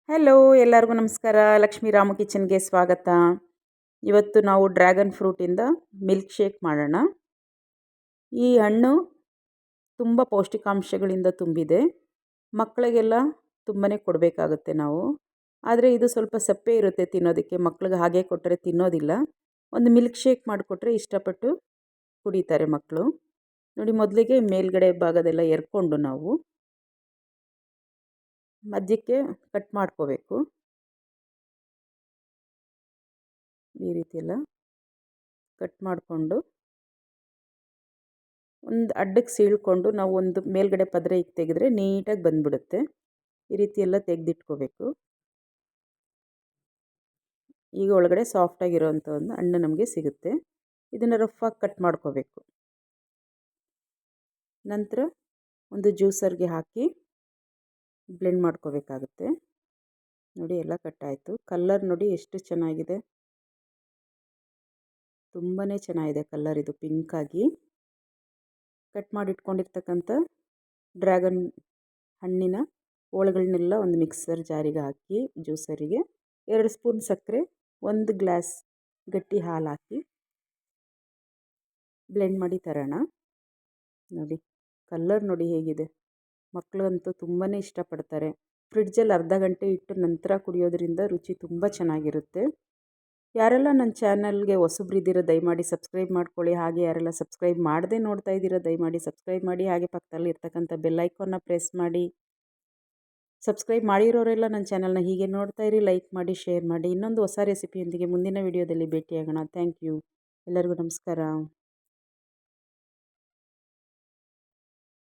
Hello ಎಲ್ಲರಿಗೂ ನಮಸ್ಕಾರ. ಲಕ್ಷ್ಮೀ ರಾಮು ಕಿಚನ್ಗೆ ಸ್ವಾಗತ. ಇವತ್ತು ನಾವು ಡ್ರ್ಯಾಗನ್ ಫ್ರೂಟಿಂದ ಮಿಲ್ಕ್ ಶೇಕ್ ಮಾಡೋಣ. ಈ ಹಣ್ಣು ತುಂಬ ಪೌಷ್ಟಿಕಾಂಶಗಳಿಂದ ತುಂಬಿದೆ. ಮಕ್ಕಳಿಗೆಲ್ಲ ತುಂಬಾ ಕೊಡಬೇಕಾಗುತ್ತೆ ನಾವು. ಆದರೆ ಇದು ಸ್ವಲ್ಪ ಸಪ್ಪೆ ಇರುತ್ತೆ ತಿನ್ನೋದಕ್ಕೆ. ಮಕ್ಳಿಗೆ ಹಾಗೆ ಕೊಟ್ಟರೆ ತಿನ್ನೋದಿಲ್ಲ. ಒಂದು ಮಿಲ್ಕ್ ಶೇಕ್ ಮಾಡಿಕೊಟ್ರೆ ಇಷ್ಟಪಟ್ಟು ಕುಡಿತಾರೆ ಮಕ್ಕಳು. ನೋಡಿ, ಮೊದಲಿಗೆ ಮೇಲ್ಗಡೆ ಭಾಗದೆಲ್ಲ ಎರ್ಕೊಂಡು ನಾವು ಮಧ್ಯಕ್ಕೆ ಕಟ್ ಮಾಡ್ಕೋಬೇಕು. ಈ ರೀತಿ ಎಲ್ಲ ಕಟ್ ಮಾಡಿಕೊಂಡು ಒಂದು ಅಡ್ಡಕ್ಕೆ ಸೀಳ್ಕೊಂಡು ನಾವು ಒಂದು ಮೇಲ್ಗಡೆ ಪದರ ತೆಗೆದ್ರೆ ನೀಟಾಗಿ ಬಂದ್ಬಿಡುತ್ತೆ. ಈ ರೀತಿ ಎಲ್ಲ ತೆಗೆದಿಟ್ಕೋಬೇಕು. ಈಗ ಒಳಗಡೆ ಸಾಫ್ಟಾಗಿರೋವಂಥ ಒಂದು ಹಣ್ಣು ನಮಗೆ ಸಿಗುತ್ತೆ. ಇದನ್ನು ರಫಾಗಿ ಕಟ್ ಮಾಡ್ಕೋಬೇಕು. ನಂತರ ಒಂದು ಜ್ಯೂಸರ್ಗೆ ಹಾಕಿ ಬ್ಲೆಂಡ್ ಮಾಡ್ಕೋಬೇಕಾಗುತ್ತೆ. ನೋಡಿ, ಎಲ್ಲ ಕಟ್ಟಾಯಿತು. ಕಲ್ಲರ್ ನೋಡಿ ಎಷ್ಟು ಚೆನ್ನಾಗಿದೆ. ತುಂಬಾ ಚೆನ್ನಾಗಿದೆ ಕಲ್ಲರ್ ಇದು, ಪಿಂಕಾಗಿ. ಕಟ್ ಮಾಡಿಟ್ಕೊಂಡಿರ್ತಕ್ಕಂಥ ಡ್ರ್ಯಾಗನ್ ಹಣ್ಣಿನ ಹೋಳುಗಳನ್ನೆಲ್ಲ ಒಂದು ಮಿಕ್ಸರ್ ಜಾರಿಗೆ ಹಾಕಿ ಜ್ಯೂಸರಿಗೆ 2 ಸ್ಪೂನ್ ಸಕ್ಕರೆ, 1 ಗ್ಲಾಸ್ ಗಟ್ಟಿ ಹಾಲು ಹಾಕಿ ಬ್ಲೆಂಡ್ ಮಾಡಿ ತರೋಣ. ನೋಡಿ, ಕಲ್ಲರ್ ನೋಡಿ ಹೇಗಿದೆ. ಮಕ್ಕಳಂತೂ ತುಂಬಾ ಇಷ್ಟಪಡ್ತಾರೆ. ಫ್ರಿಡ್ಜಲ್ಲಿ ಅರ್ಧ ಗಂಟೆ ಇಟ್ಟು ನಂತರ ಕುಡಿಯೋದ್ರಿಂದ ರುಚಿ ತುಂಬ ಚೆನ್ನಾಗಿರುತ್ತೆ. ಯಾರೆಲ್ಲ ನನ್ನ ಚಾನಲ್ಗೆ ಹೊಸಬ್ರಿದ್ದೀರೋ ದಯಮಾಡಿ ಸಬ್ಸ್ಕ್ರೈಬ್ ಮಾಡ್ಕೊಳ್ಳಿ. ಹಾಗೆ ಯಾರೆಲ್ಲ ಸಬ್ಸ್ಕ್ರೈಬ್ ಮಾಡದೆ ನೋಡ್ತಾ ಇದ್ದೀರೋ ದಯಮಾಡಿ ಸಬ್ಸ್ಕ್ರೈಬ್ ಮಾಡಿ. ಹಾಗೆ ಪಕ್ಕದಲ್ಲಿ ಇರ್ತಕ್ಕಂಥ ಬೆಲ್ ಐಕಾನ್ನ ಪ್ರೆಸ್ ಮಾಡಿ. ಸಬ್ಸ್ಕ್ರೈಬ್ ಮಾಡಿರೋರೆಲ್ಲ ನನ್ನ ಚಾನಲ್ನ ಹೀಗೆ ನೋಡ್ತಾ ಇರಿ. ಲೈಕ್ ಮಾಡಿ, ಶೇರ್ ಮಾಡಿ. ಇನ್ನೊಂದು ಹೊಸ ರೆಸಿಪಿಯೊಂದಿಗೆ ಮುಂದಿನ ವಿಡಿಯೋದಲ್ಲಿ ಭೇಟಿಯಾಗೋಣ. Thank you. ಎಲ್ಲರಿಗೂ ನಮಸ್ಕಾರ.